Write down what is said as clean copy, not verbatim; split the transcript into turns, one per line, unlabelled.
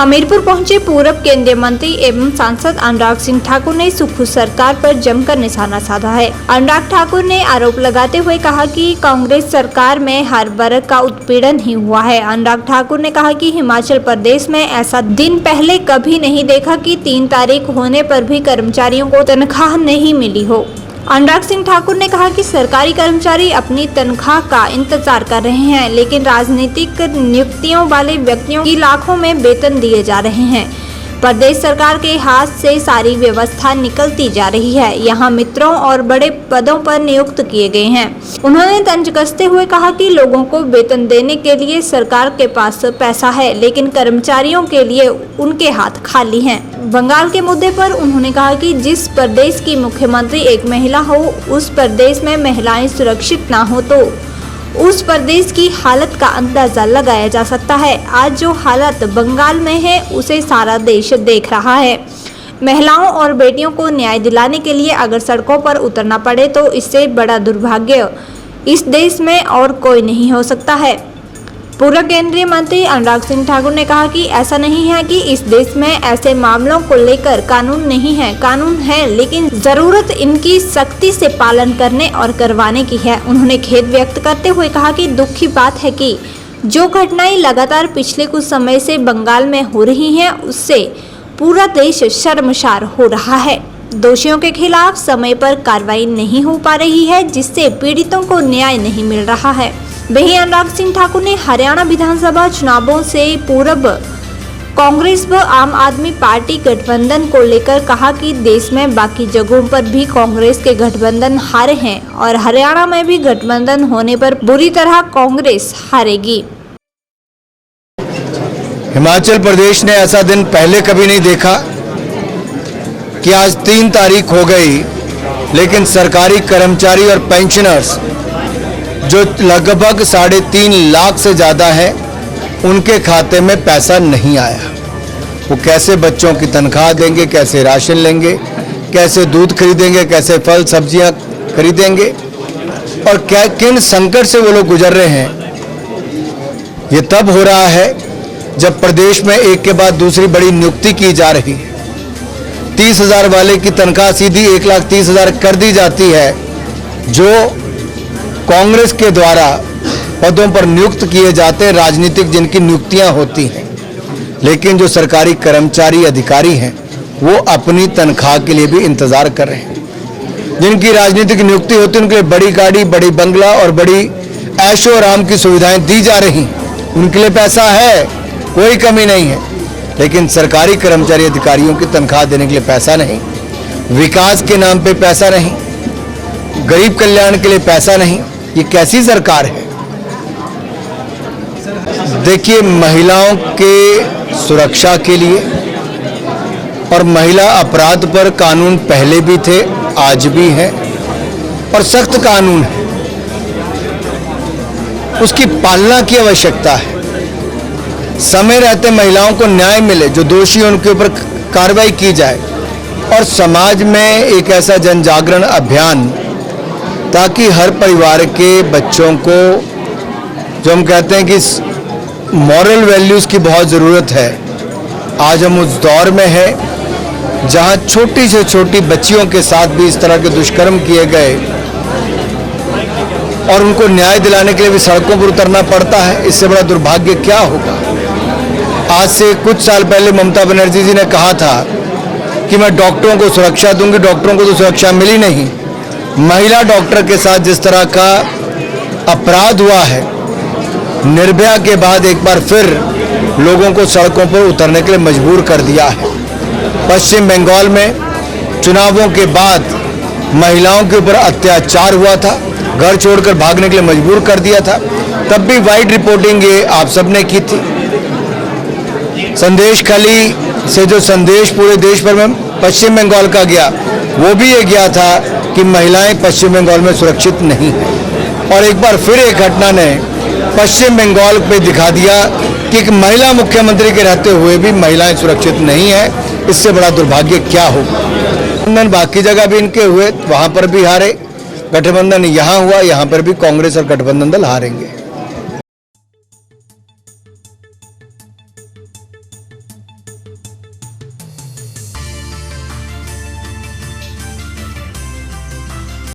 हमीरपुर पहुंचे पूर्व केंद्रीय मंत्री एवं सांसद अनुराग सिंह ठाकुर ने सुखू सरकार पर जमकर निशाना साधा है। अनुराग ठाकुर ने आरोप लगाते हुए कहा कि कांग्रेस सरकार में हर वर्ग का उत्पीड़न ही हुआ है। अनुराग ठाकुर ने कहा कि हिमाचल प्रदेश में ऐसा दिन पहले कभी नहीं देखा कि 3 तारीख होने पर भी कर्मचारियों को तनख्वाह नहीं मिली हो। अनुराग सिंह ठाकुर ने कहा कि सरकारी कर्मचारी अपनी तनख्वाह का इंतजार कर रहे हैं, लेकिन राजनीतिक नियुक्तियों वाले व्यक्तियों की लाखों में वेतन दिए जा रहे हैं। प्रदेश सरकार के हाथ से सारी व्यवस्था निकलती जा रही है। यहाँ मित्रों और बड़े पदों पर नियुक्त किए गए हैं। उन्होंने तंज कसते हुए कहा कि लोगों को वेतन देने के लिए सरकार के पास पैसा है, लेकिन कर्मचारियों के लिए उनके हाथ खाली हैं। बंगाल के मुद्दे पर उन्होंने कहा कि जिस प्रदेश की मुख्यमंत्री एक महिला हो, उस प्रदेश में महिलाएं सुरक्षित ना हो तो उस प्रदेश की हालत का अंदाजा लगाया जा सकता है। आज जो हालत बंगाल में है उसे सारा देश देख रहा है। महिलाओं और बेटियों को न्याय दिलाने के लिए अगर सड़कों पर उतरना पड़े तो इससे बड़ा दुर्भाग्य इस देश में और कोई नहीं हो सकता है। पूर्व केंद्रीय मंत्री अनुराग सिंह ठाकुर ने कहा कि ऐसा नहीं है कि इस देश में ऐसे मामलों को लेकर कानून नहीं है। कानून है, लेकिन जरूरत इनकी सख्ती से पालन करने और करवाने की है। उन्होंने खेद व्यक्त करते हुए कहा कि दुख की बात है कि जो घटनाएं लगातार पिछले कुछ समय से बंगाल में हो रही हैं, उससे पूरा देश शर्मसार हो रहा है। दोषियों के खिलाफ समय पर कार्रवाई नहीं हो पा रही है, जिससे पीड़ितों को न्याय नहीं मिल रहा है। वहीं अनुराग सिंह ठाकुर ने हरियाणा विधानसभा चुनावों से पूर्व कांग्रेस व आम आदमी पार्टी गठबंधन को लेकर कहा कि देश में बाकी जगहों पर भी कांग्रेस के गठबंधन हारे हैं और हरियाणा में भी गठबंधन होने पर बुरी तरह कांग्रेस हारेगी।
हिमाचल प्रदेश ने ऐसा दिन पहले कभी नहीं देखा कि आज 3 तारीख हो गई, लेकिन सरकारी कर्मचारी और पेंशनर्स जो लगभग 3.5 लाख से ज़्यादा है, उनके खाते में पैसा नहीं आया। वो कैसे बच्चों की तनख्वाह देंगे, कैसे राशन लेंगे, कैसे दूध खरीदेंगे, कैसे फल सब्जियां खरीदेंगे और क्या किन संकट से वो लोग गुजर रहे हैं। ये तब हो रहा है जब प्रदेश में एक के बाद दूसरी बड़ी नियुक्ति की जा रही है। 30,000 वाले की तनख्वाह सीधी 1,30,000 कर दी जाती है, जो कांग्रेस के द्वारा पदों पर नियुक्त किए जाते हैं, राजनीतिक जिनकी नियुक्तियां होती हैं। लेकिन जो सरकारी कर्मचारी अधिकारी हैं, वो अपनी तनख्वाह के लिए भी इंतजार कर रहे हैं। जिनकी राजनीतिक नियुक्ति होती है, उनके लिए बड़ी गाड़ी, बड़ी बंगला और बड़ी ऐशो आराम की सुविधाएं दी जा रही। उनके लिए पैसा है, कोई कमी नहीं है, लेकिन सरकारी कर्मचारी अधिकारियों की तनख्वाह देने के लिए पैसा नहीं, विकास के नाम पे पैसा नहीं, गरीब कल्याण के लिए पैसा नहीं। ये कैसी सरकार है? देखिए, महिलाओं के सुरक्षा के लिए और महिला अपराध पर कानून पहले भी थे, आज भी है और सख्त कानून है, उसकी पालना की आवश्यकता है। समय रहते महिलाओं को न्याय मिले, जो दोषी हैं उनके ऊपर कार्रवाई की जाए और समाज में एक ऐसा जन जागरण अभियान, ताकि हर परिवार के बच्चों को, जो हम कहते हैं कि मॉरल वैल्यूज़ की बहुत ज़रूरत है। आज हम उस दौर में हैं जहां छोटी से छोटी बच्चियों के साथ भी इस तरह के दुष्कर्म किए गए और उनको न्याय दिलाने के लिए भी सड़कों पर उतरना पड़ता है। इससे बड़ा दुर्भाग्य क्या होगा? आज से कुछ साल पहले ममता बनर्जी जी ने कहा था कि मैं डॉक्टरों को सुरक्षा दूंगी, डॉक्टरों को तो सुरक्षा मिली नहीं। महिला डॉक्टर के साथ जिस तरह का अपराध हुआ है, निर्भया के बाद एक बार फिर लोगों को सड़कों पर उतरने के लिए मजबूर कर दिया है। पश्चिम बंगाल में चुनावों के बाद महिलाओं के ऊपर अत्याचार हुआ था, घर छोड़कर भागने के लिए मजबूर कर दिया था। तब भी वाइड रिपोर्टिंग ये आप सबने की थी। संदेश खाली से जो संदेश पूरे देश भर में पश्चिम बंगाल का गया, वो भी ये गया था कि महिलाएं पश्चिम बंगाल में सुरक्षित नहीं हैं। और एक बार फिर एक घटना ने पश्चिम बंगाल पे दिखा दिया कि एक महिला मुख्यमंत्री के रहते हुए भी महिलाएं सुरक्षित नहीं है। इससे बड़ा दुर्भाग्य क्या होगा? गठबंधन बाकी जगह भी इनके हुए, वहां पर भी हारे। गठबंधन यहाँ हुआ, यहाँ पर भी कांग्रेस और गठबंधन दल हारेंगे।